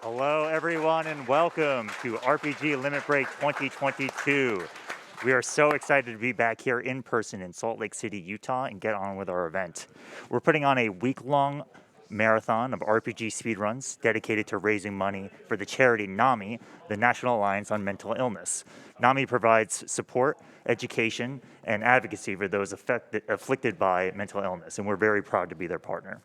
Hello, everyone, and welcome to RPG Limit Break 2022. We are so excited to be back here in person in Salt Lake City, Utah, and get on with our event. We're putting on a week-long marathon of RPG speedruns dedicated to raising money for the charity NAMI, the National Alliance on Mental Illness. NAMI provides support, education, and advocacy for those afflicted by mental illness, and we're very proud to be their partner.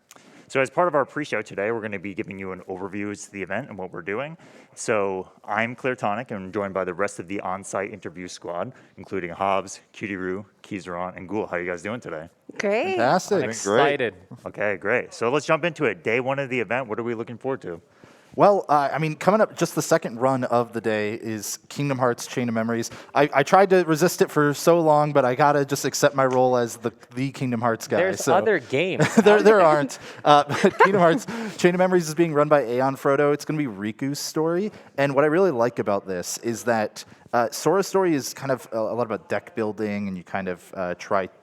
So as part of our pre-show today, we're going to be giving you an overview of the event and what we're doing. So I'm Cleartonic, and I'm joined by the rest of the on-site interview squad, including JHobz, Cutiroo, Keizaron, and Ghoul. How are you guys doing today? Great. Fantastic. I'm excited. Okay, great. So let's jump into it. Day one of the event, what are we looking forward to? Well, coming up, just the second run of the day is Kingdom Hearts Chain of Memories. I tried to resist it for so long, but I gotta just accept my role as the Kingdom Hearts guy. There's other games. there aren't. But Kingdom Hearts Chain of Memories is being run by Aeon Frodo. It's going to be Riku's story. And what I really like about this is that Sora's story is kind of a lot about deck building, and you kind of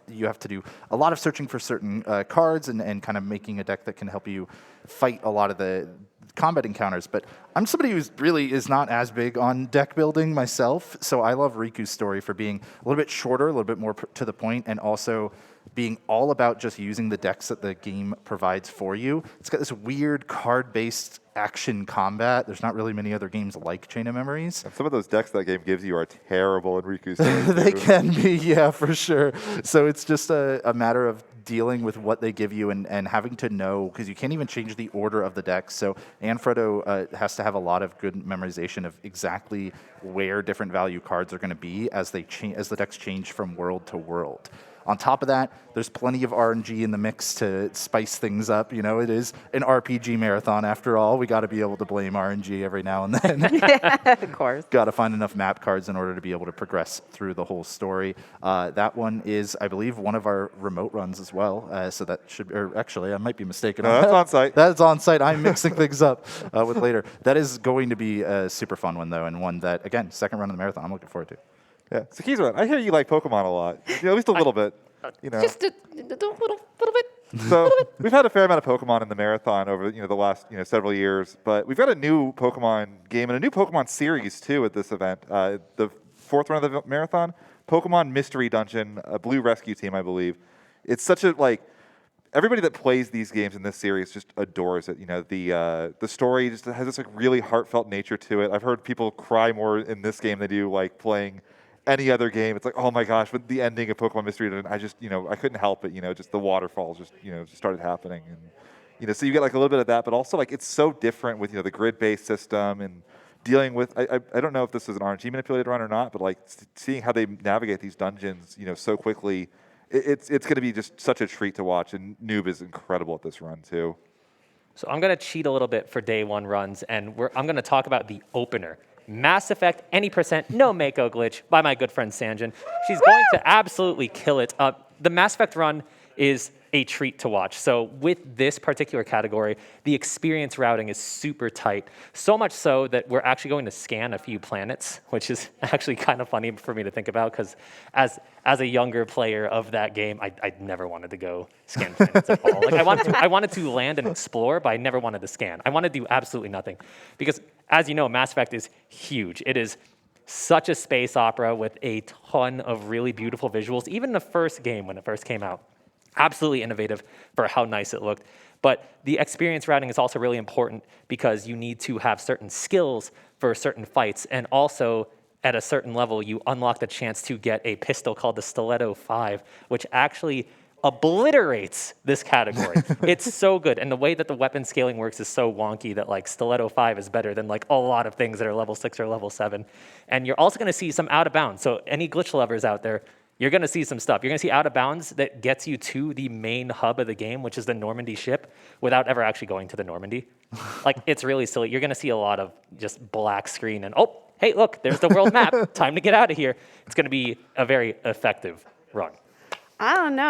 you have to do a lot of searching for certain cards and kind of making a deck that can help you fight a lot of the combat encounters. But I'm somebody who really is not as big on deck building myself, so I love Riku's story for being a little bit shorter, a little bit more to the point, and also being all about just using the decks that the game provides for you. It's got this weird card-based action combat. There's not really many other games like Chain of Memories. And some of those decks that game gives you are terrible in Riku's story. They can be, yeah, for sure. So it's just a matter of dealing with what they give you and having to know, because you can't even change the order of the decks. So Aeon Frodo has to have a lot of good memorization of exactly where different value cards are going to be as the decks change from world to world. On top of that, there's plenty of RNG in the mix to spice things up. You know, it is an RPG marathon after all. We got to be able to blame RNG every now and then. Yeah, of course. Got to find enough map cards in order to be able to progress through the whole story. That one is, I believe, one of our remote runs as well. So that should, or actually, I might be mistaken. No, that's on site. That's on site. I'm mixing things up with later. That is going to be a super fun one, though, and one that, again, second run of the marathon, I'm looking forward to. Yeah. So Keizaron, I hear you like Pokemon a lot. You know, at least a little bit. You know. Just a little bit. So we've had a fair amount of Pokemon in the marathon over the last several years, but we've got a new Pokemon game and a new Pokemon series too at this event. The fourth run of the marathon, Pokemon Mystery Dungeon, a Blue Rescue Team, I believe. It's such a everybody that plays these games in this series just adores it. You know, the story just has this really heartfelt nature to it. I've heard people cry more in this game than they do playing any other game. It's like, oh my gosh, with the ending of Pokemon Mystery Dungeon, I just, I couldn't help it. Just the waterfalls just started happening, and so you get a little bit of that, but also it's so different with the grid-based system and dealing with. I don't know if this is an RNG manipulated run or not, but seeing how they navigate these dungeons, so quickly, it's going to be just such a treat to watch. And Noob is incredible at this run too. So I'm going to cheat a little bit for day one runs, and I'm going to talk about the opener. Mass Effect, any percent, no Mako glitch by my good friend Sanjin. She's going to absolutely kill it. The Mass Effect run is a treat to watch. So with this particular category, the experience routing is super tight. So much so that we're actually going to scan a few planets, which is actually kind of funny for me to think about, because as a younger player of that game, I never wanted to go scan planets at all. I wanted to land and explore, but I never wanted to scan. I wanted to do absolutely nothing. Because as you know, Mass Effect is huge. It is such a space opera with a ton of really beautiful visuals. Even the first game, when it first came out, absolutely innovative for how nice it looked. But the experience routing is also really important because you need to have certain skills for certain fights. And also, at a certain level, you unlock the chance to get a pistol called the Stiletto 5, which actually obliterates this category. It's so good. And the way that the weapon scaling works is so wonky that Stiletto 5 is better than a lot of things that are level 6 or level 7. And you're also going to see some out of bounds. So any glitch lovers out there, you're going to see some stuff. You're going to see out of bounds that gets you to the main hub of the game, which is the Normandy ship, without ever actually going to the Normandy. It's really silly. You're going to see a lot of just black screen and, oh, hey, look, there's the world map. Time to get out of here. It's going to be a very effective run. I don't know.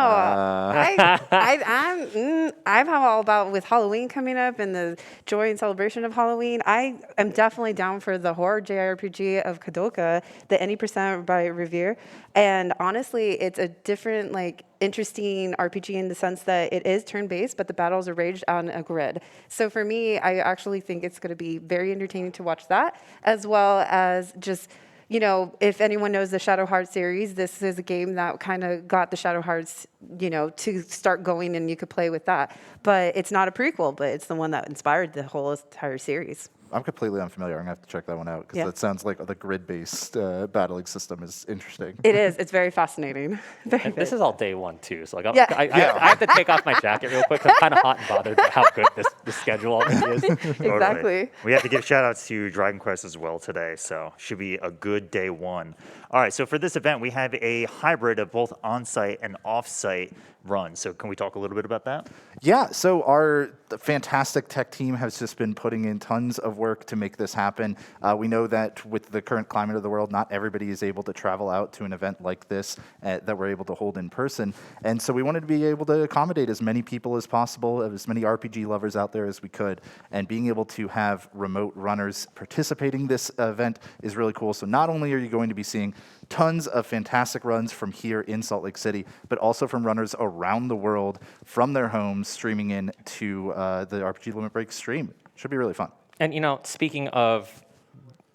I'm all about with Halloween coming up and the joy and celebration of Halloween. I am definitely down for the horror JRPG of Kadoka, the Any Percent by Revere. And honestly, it's a different, like, interesting RPG in the sense that it is turn-based, but the battles are raged on a grid. So for me, I actually think it's going to be very entertaining to watch that, as well as just, you know, if anyone knows the Shadow Hearts series, this is a game that kind of got the Shadow Hearts, you know, to start going, and you could play with that. But it's not a prequel, but it's the one that inspired the whole entire series. I'm completely unfamiliar. I'm going to have to check that one out because Yeah. that sounds like the grid-based battling system is interesting. It is. It's very fascinating. Very And this good. is all day one too, so like Yeah. I have to take off my jacket real quick. 'Cause I'm kind of hot and bothered by how good this schedule already is. Exactly. We have to give shout outs to Dragon Quest as well today, so should be a good day one. All right, so for this event, we have a hybrid of both on-site and off-site runs. So can we talk a little bit about that? Yeah, so our fantastic tech team has just been putting in tons of work to make this happen. We know that with the current climate of the world, not everybody is able to travel out to an event like this that we're able to hold in person. And so we wanted to be able to accommodate as many people as possible, as many RPG lovers out there as we could. And being able to have remote runners participating in this event is really cool. So not only are you going to be seeing tons of fantastic runs from here in Salt Lake City, but also from runners around the world from their homes streaming in to the RPG Limit Break stream. Should be really fun. And, you know, speaking of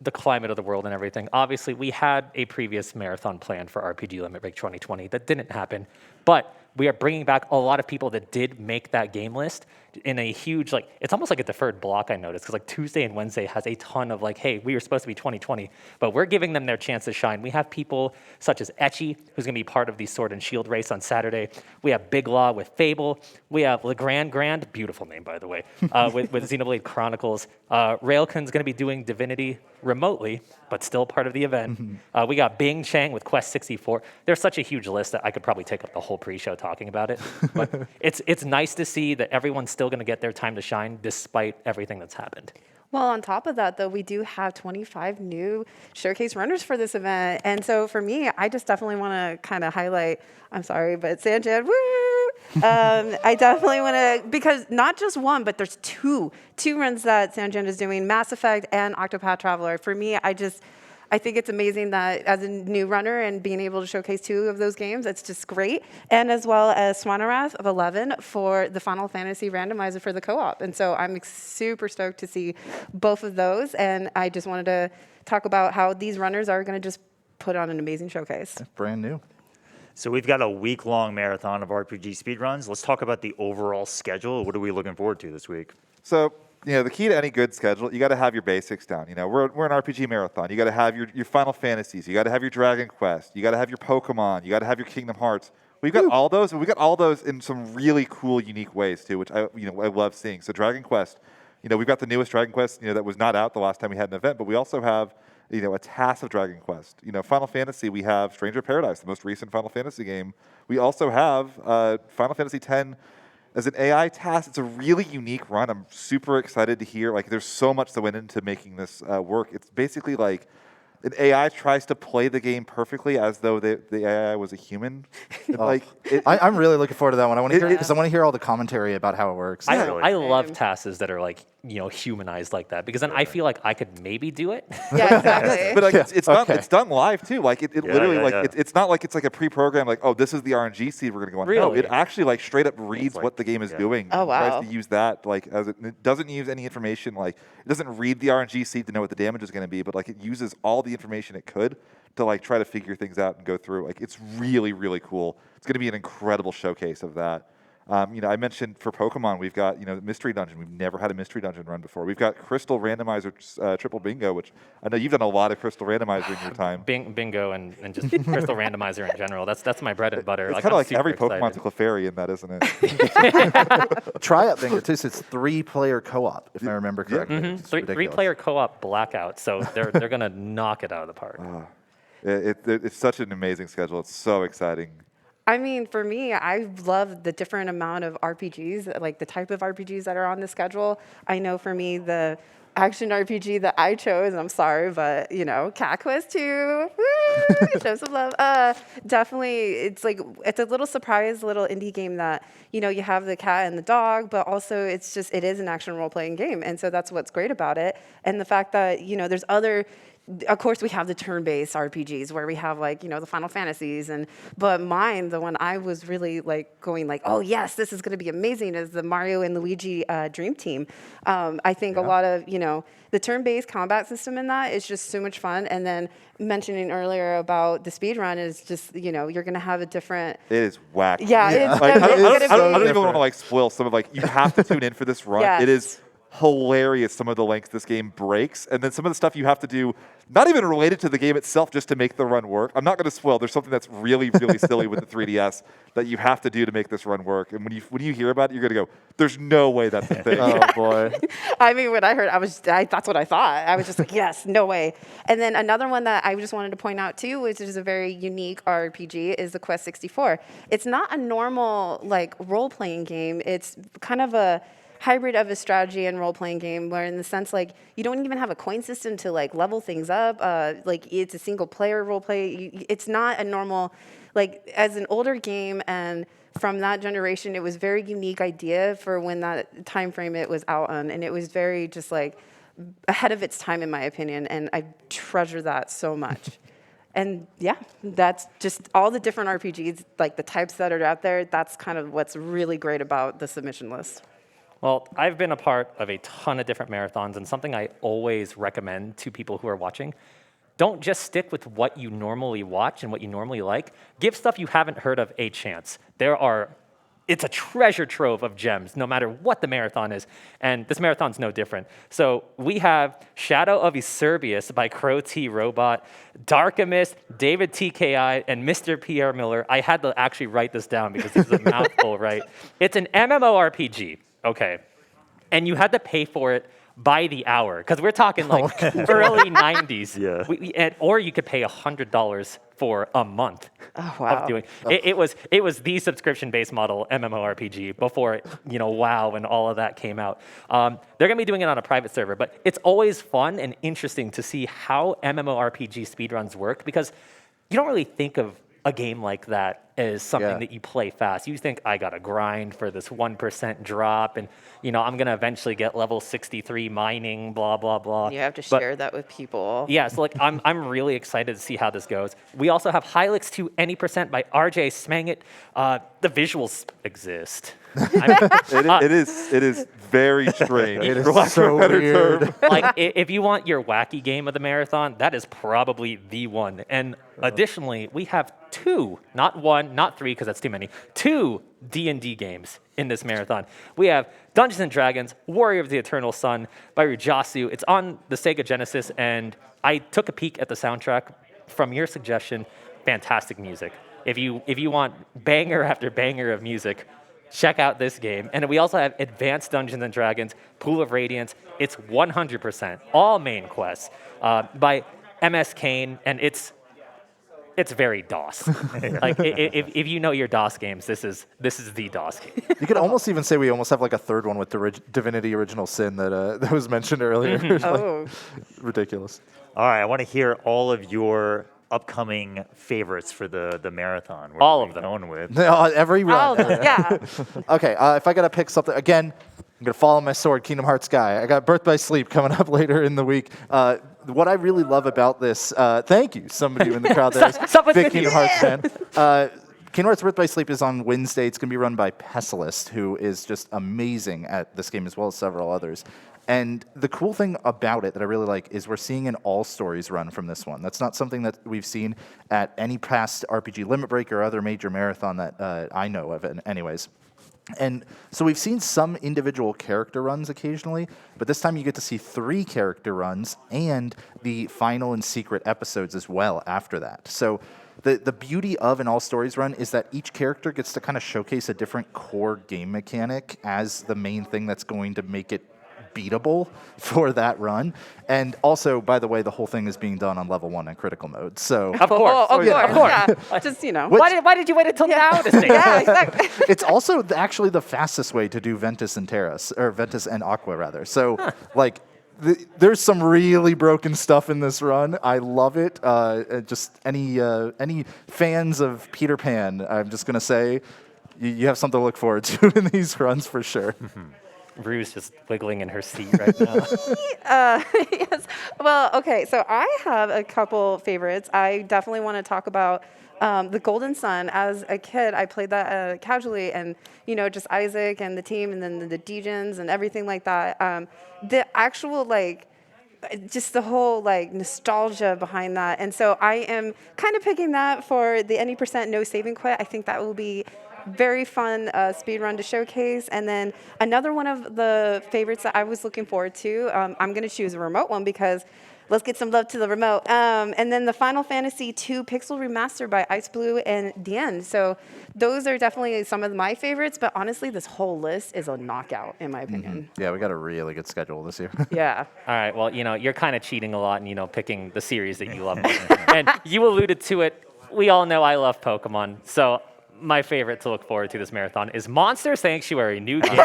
the climate of the world and everything, obviously we had a previous marathon planned for RPG Limit Break 2020 that didn't happen, but we are bringing back a lot of people that did make that game list in a huge, like, it's almost like a deferred block, I noticed, because like Tuesday and Wednesday has a ton of like, hey, we were supposed to be 2020, but we're giving them their chance to shine. We have people such as Etchy, who's going to be part of the Sword and Shield race on Saturday. We have Big Law with Fable. We have LeGrand Grand, beautiful name, by the way, with Xenoblade Chronicles. Railkun's going to be doing Divinity remotely, but still part of the event. We got Bing Chang with Quest 64. There's such a huge list that I could probably take up the whole pre-show talking about it. But it's nice to see that everyone's still going to get their time to shine despite everything that's happened. Well, on top of that, though, we do have 25 new showcase runners for this event. And so for me, I just definitely want to kind of highlight, I'm sorry, but Sanjay, woo! I definitely want to, because not just one, but there's two runs that Sanjay is doing, Mass Effect and Octopath Traveler. For me, I think it's amazing that as a new runner and being able to showcase two of those games, it's just great. And as well as Swanarath of 11 for the Final Fantasy randomizer for the co-op. And so I'm super stoked to see both of those. And I just wanted to talk about how these runners are going to just put on an amazing showcase. Brand new. So we've got a week-long marathon of RPG speedruns. Let's talk about the overall schedule. What are we looking forward to this week? So, you know, the key to any good schedule, you got to have your basics down. You know, we're an RPG marathon. You got to have your Final Fantasies. You got to have your Dragon Quest. You got to have your Pokemon. You got to have your Kingdom Hearts. We've got all those, and we got all those in some really cool, unique ways too, which I love seeing. So Dragon Quest, you know, we've got the newest Dragon Quest, you know, that was not out the last time we had an event, but we also have, you know, a task of Dragon Quest. You know, Final Fantasy, we have Stranger of Paradise, the most recent Final Fantasy game. We also have Final Fantasy X as an AI task. It's a really unique run. I'm super excited to hear. Like, there's so much that went into making this work. It's basically like an AI tries to play the game perfectly as though the AI was a human. I'm really looking forward to that one. I want to hear because I want to hear all the commentary about how it works. I love tasks that are like, you know, humanized like that, because then I feel like I could maybe do it. Yeah, exactly. But like, it's done live too. Like it literally yeah. It's not like it's like a pre-programmed like, oh, this is the RNG seed we're gonna go on. No, Really? it actually like straight up reads like- what the game is doing. Oh, wow. Tries to use that like it doesn't use any information, like it doesn't read the RNG seed to know what the damage is gonna be, but like it uses all the information it could to like try to figure things out and go through. Like it's really, really cool. It's gonna be an incredible showcase of that. You know, I mentioned for Pokemon, we've got, you know, Mystery Dungeon. We've never had a Mystery Dungeon run before. We've got Crystal Randomizer Triple Bingo, which I know you've done a lot of Crystal Randomizer in your time. Bingo and just Crystal Randomizer in general. That's my bread and butter. It's Like, kind of I'm like super every excited. Pokemon's a Clefairy in that, isn't it? Tryout bingo too. So it's 3-player co-op, if I remember correctly. Mhm. It's ridiculous. Three-player co-op blackout, so they're gonna knock it out of the park. It's such an amazing schedule. It's so exciting. I mean, for me, I love the different amount of RPGs, like the type of RPGs that are on the schedule. I know for me, action RPG that I chose, I'm sorry, but Cat Quest 2, woo, show some love. Definitely, it's a little surprise, little indie game that you have the cat and the dog, but also it is an action role-playing game, and so that's what's great about it. And the fact that there's other. Of course, we have the turn-based RPGs where we have the Final Fantasies, but mine, the one I was really going oh yes, this is going to be amazing, is the Mario and Luigi Dream Team. I think a lot of the turn-based combat system in that is just so much fun. And then mentioning earlier about the speed run is just you're going to have a different. It is whack. Yeah, it's I gonna don't be even want to spoil some of you have to tune in for this run. Yes. It is hilarious, some of the lengths this game breaks, and then some of the stuff you have to do, not even related to the game itself, just to make the run work. I'm not going to spoil. There's something that's really, really silly with the 3DS that you have to do to make this run work. And when you hear about it, you're going to go, "There's no way that's a thing." Oh boy. I mean, when I heard, that's what I thought. I was just yes, no way. And then another one that I just wanted to point out too, which is a very unique RPG, is the Quest 64. It's not a normal role-playing game. It's kind of a hybrid of a strategy and role-playing game, where in the sense you don't even have a coin system to level things up. It's a single-player role-play. It's not a normal as an older game, and from that generation, it was a very unique idea for when that time frame it was out on, and it was very just ahead of its time in my opinion, and I treasure that so much. And yeah, that's just all the different RPGs, the types that are out there. That's kind of what's really great about the submission list. Well, I've been a part of a ton of different marathons, and something I always recommend to people who are watching, don't just stick with what you normally watch and what you normally like. Give stuff you haven't heard of a chance. It's a treasure trove of gems, no matter what the marathon is, and this marathon's no different. So we have Shadow of Eusebius by Crow T Robot, Darkimist, David TKI, and Mr. Pierre Miller. I had to actually write this down because this is a mouthful, right? It's an MMORPG. Okay, and you had to pay for it by the hour, because we're talking early 90s. Yeah. Or you could pay $100 for a month of doing it. It was the subscription-based model MMORPG before WoW and all of that came out. They're gonna be doing it on a private server, but it's always fun and interesting to see how MMORPG speedruns work, because you don't really think of a game like that is something that you play fast. You think, I got to grind for this 1% drop, and I'm going to eventually get level 63 mining, blah, blah, blah. You have to share that with people. Yeah, so I'm really excited to see how this goes. We also have Hylix 2 Any Percent by RJ Smangit. The visuals exist. It is very strange. It is so weird. If you want your wacky game of the marathon, that is probably the one. And additionally, we have 2, not 1, not 3, because that's too many, 2 D&D games in this marathon. We have Dungeons & Dragons, Warrior of the Eternal Sun by Rujasu. It's on the Sega Genesis, and I took a peek at the soundtrack from your suggestion. Fantastic music. If you want banger after banger of music, check out this game. And we also have Advanced Dungeons & Dragons, Pool of Radiance. It's 100%, all main quests, by MS Kane, and it's very DOS. If you know your DOS games, this is the DOS game. You could almost even say we almost have a third one with Divinity Original Sin that was mentioned earlier. Ridiculous. All right, I want to hear all of your upcoming favorites for the marathon. What all are of we them. Going with? Every run. All of them, yeah. Okay, if I got to pick something, again, I'm going to follow my sword, Kingdom Hearts guy. I got Birth by Sleep coming up later in the week. What I really love about this, thank you, somebody in the crowd there is big Kingdom Hearts fan. Kingdom Hearts Birth by Sleep is on Wednesday. It's going to be run by Pessilist, who is just amazing at this game, as well as several others. And the cool thing about it that I really like is we're seeing an all stories run from this one. That's not something that we've seen at any past RPG Limit Break or other major marathon that I know of, anyways. And so we've seen some individual character runs occasionally, but this time you get to see 3 character runs and the final and secret episodes as well after that. So the beauty of an all stories run is that each character gets to kind of showcase a different core game mechanic as the main thing that's going to make it beatable for that run. And also, by the way, the whole thing is being done on level 1 in critical mode. So Of course. Of course. Yeah. Just, Why did you wait until now to say Yeah, that? exactly. it's also actually the fastest way to do Ventus and Terras, or Ventus and Aqua rather. So there's some really broken stuff in this run. I love it. Just any fans of Peter Pan, I'm just gonna say, you have something to look forward to in these runs for sure. Rue's just wiggling in her seat right now. Yes. Well, okay. So I have a couple favorites. I definitely want to talk about the Golden Sun. As a kid, I played that casually, and just Isaac and the team, and then the Degens and everything like that. The actual just the whole nostalgia behind that. And so I am kind of picking that for the any percent no saving quit. I think that will be very fun speed run to showcase. And then another one of the favorites that I was looking forward to, I'm going to choose a remote one because let's get some love to the remote. And then the Final Fantasy II Pixel Remaster by Ice Blue and Dien. So those are definitely some of my favorites, but honestly, this whole list is a knockout in my opinion. Yeah, we got a really good schedule this year. Yeah. All right, well, you're kind of cheating a lot and, picking the series that you love. And you alluded to it. We all know I love Pokemon. So my favorite to look forward to this marathon is Monster Sanctuary New Game.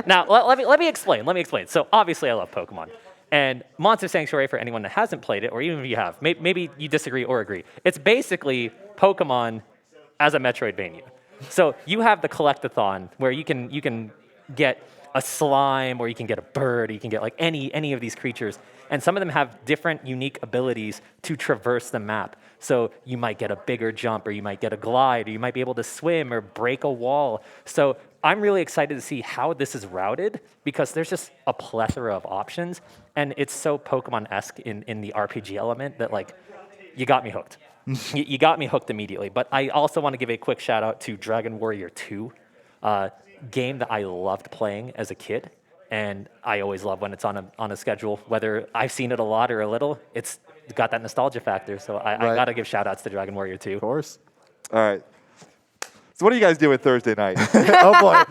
Now, let me explain. So obviously I love Pokemon. And Monster Sanctuary, for anyone that hasn't played it, or even if you have, maybe you disagree or agree, it's basically Pokemon as a Metroidvania. So you have the Collectathon, where you can get a slime, or you can get a bird, or you can get any of these creatures. And some of them have different unique abilities to traverse the map. So you might get a bigger jump, or you might get a glide, or you might be able to swim or break a wall. So I'm really excited to see how this is routed, because there's just a plethora of options. And it's so Pokemon-esque in the RPG element that you got me hooked. You got me hooked immediately. But I also want to give a quick shout out to Dragon Warrior 2, game that I loved playing as a kid. And I always love when it's on a schedule, whether I've seen it a lot or a little, it's got that nostalgia factor. So I got to give shout outs to Dragon Warrior 2. Of course. All right. So what are you guys doing Thursday night? Oh boy.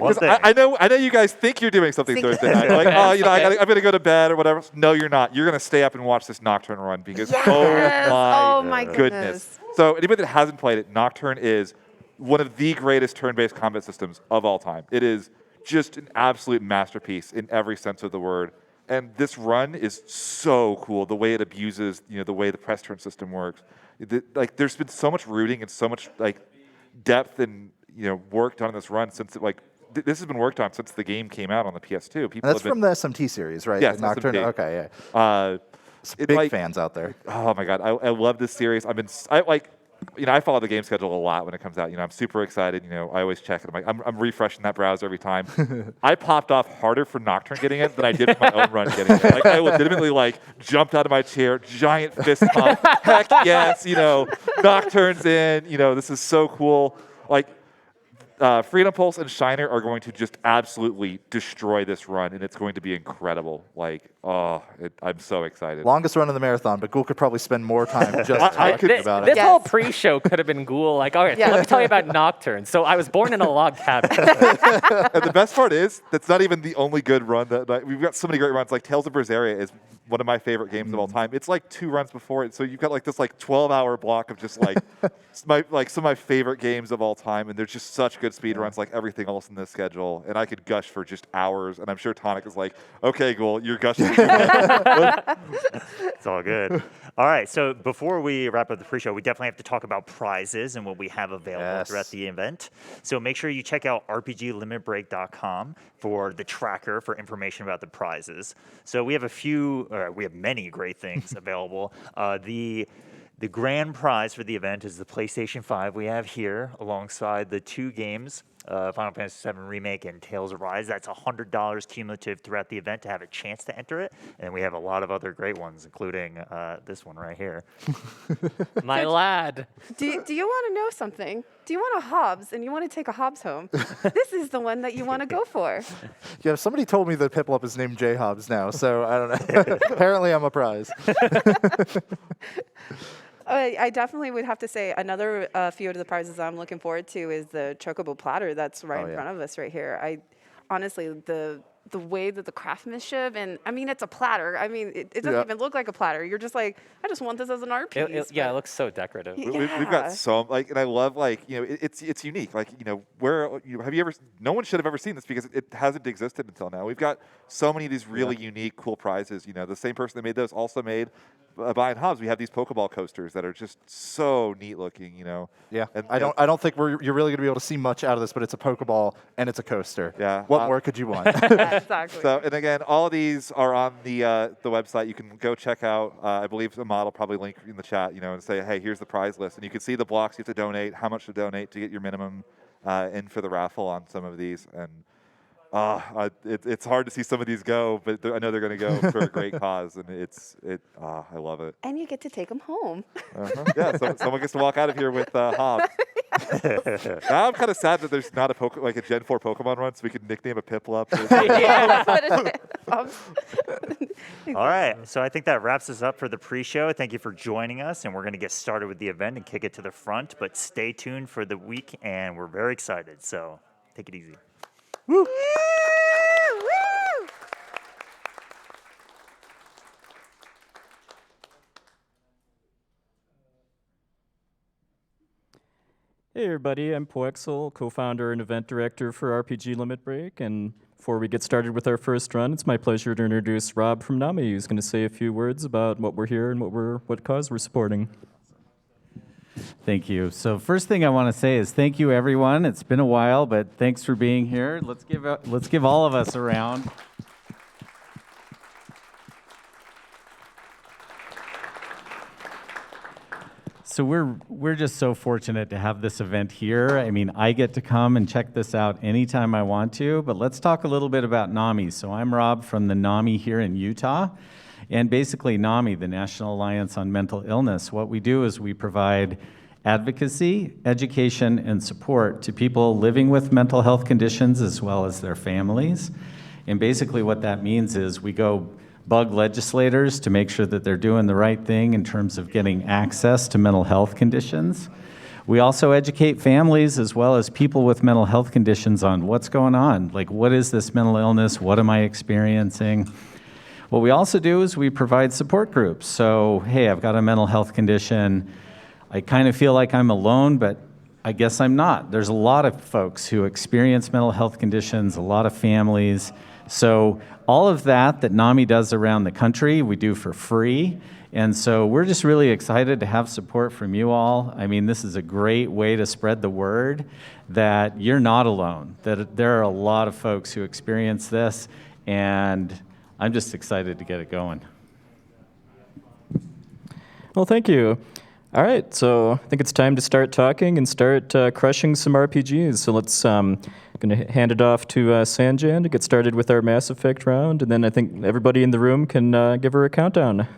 Because I know you guys think you're doing something Thursday night. I'm gonna go to bed or whatever. No, you're not. You're gonna stay up and watch this Nocturne run because Oh my goodness. So anybody that hasn't played it, Nocturne is one of the greatest turn-based combat systems of all time. It is just an absolute masterpiece in every sense of the word. And this run is so cool. The way it abuses, the way the press turn system works. There's been so much rooting and so much depth and work done on this run since this has been worked on since the game came out on the PS2. People That's from the SMT series, right? Yeah, Nocturne. SMT. Okay, yeah. Big fans out there. Oh my god, I love this series. I follow the game schedule a lot when it comes out. I'm super excited. I always check it. I'm refreshing that browser every time. I popped off harder for Nocturne getting it than I did for my own run getting it. I legitimately jumped out of my chair, giant fist pump. Heck yes, Nocturne's in. This is so cool. Freedom Pulse and Shiner are going to just absolutely destroy this run, and it's going to be incredible. I'm so excited. Longest run of the marathon, but Ghoul could probably spend more time just talking about it. This whole pre-show could have been Ghoul. All right, so let me tell you about Nocturne. So I was born in a log cabin. And the best part is, that's not even the only good run. We've got so many great runs. Tales of Berseria is one of my favorite games of all time. It's 2 runs before it, so you've got this 12-hour block of just some of my favorite games of all time, and there's just such good speed runs like everything else in this schedule, and I could gush for just hours, and I'm sure Tonic is okay, Ghoul, you're gushing too much. It's all good. All right, so before we wrap up the pre-show, we definitely have to talk about prizes and what we have available throughout the event. So make sure you check out RPGLimitBreak.com for the tracker for information about the prizes. So we have we have many great things available. The grand prize for the event is the PlayStation 5 we have here, alongside the 2 games, Final Fantasy VII Remake and Tales of Rise. That's $100 cumulative throughout the event to have a chance to enter it. And we have a lot of other great ones, including this one right here. My lad. Do you want to know something? Do you want a Hobbs and you want to take a Hobbs home? This is the one that you want to go for. Yeah, somebody told me that Piplup is named JHobz now, so I don't know. Apparently I'm a prize. I definitely would have to say another few of the prizes I'm looking forward to is the Chocobo Platter that's right in front of us right here. Honestly, the the way that the craftsmanship, and I mean, it's a platter. I mean, it doesn't Yeah. even look like a platter. You're just like, I just want this as an art piece. Yeah, it but- looks so decorative. Yeah. We've got so and I love it's unique. Have you ever? No one should have ever seen this because it hasn't existed until now. We've got so many of these really unique, cool prizes. The same person that made those also made by JHobz. We have these Pokeball coasters that are just so neat looking. Yeah, And, I don't think you're really going to be able to see much out of this, but it's a Pokeball and it's a coaster. Yeah, What more could you want? Yeah, exactly. So, and again, all of these are on the website. You can go check out. I believe the model probably link in the chat. And say, hey, here's the prize list, and you can see the blocks you have to donate, how much to donate to get your minimum in for the raffle on some of these. And it's hard to see some of these go, but I know they're going to go for a great cause, and I love it. And you get to take them home. Yeah, so someone gets to walk out of here with JHobz. Now I'm kind of sad that there's not a Gen 4 Pokemon run, so we could nickname a Piplup. Yeah, that's what it is. All right, so I think that wraps us up for the pre-show. Thank you for joining us, and we're going to get started with the event and kick it to the front, but stay tuned for the week, and we're very excited, so take it easy. Woo! Hey everybody, I'm Poexel, co-founder and event director for RPG Limit Break, and before we get started with our first run, it's my pleasure to introduce Rob from NAMI, who's going to say a few words about what we're here and what cause we're supporting. Thank you. So first thing I want to say is thank you, everyone. It's been a while, but thanks for being here. Let's give all of us a round. So we're just so fortunate to have this event here. I mean, I get to come and check this out anytime I want to, but let's talk a little bit about NAMI. So I'm Rob from the NAMI here in Utah. And basically NAMI, the National Alliance on Mental Illness, what we do is we provide advocacy, education, and support to people living with mental health conditions as well as their families. And basically what that means is we go bug legislators to make sure that they're doing the right thing in terms of getting access to mental health conditions. We also educate families as well as people with mental health conditions on what's going on. Like, what is this mental illness? What am I experiencing? What we also do is we provide support groups. So, hey, I've got a mental health condition. I kind of feel like I'm alone, but I guess I'm not. There's a lot of folks who experience mental health conditions, a lot of families. So all of that NAMI does around the country, we do for free. And so we're just really excited to have support from you all. I mean, this is a great way to spread the word that you're not alone, that there are a lot of folks who experience this, and I'm just excited to get it going. Well, thank you. All right, so I think it's time to start talking and start crushing some RPGs. So let's going to hand it off to Sanjan to get started with our Mass Effect round, and then I think everybody in the room can give her a countdown.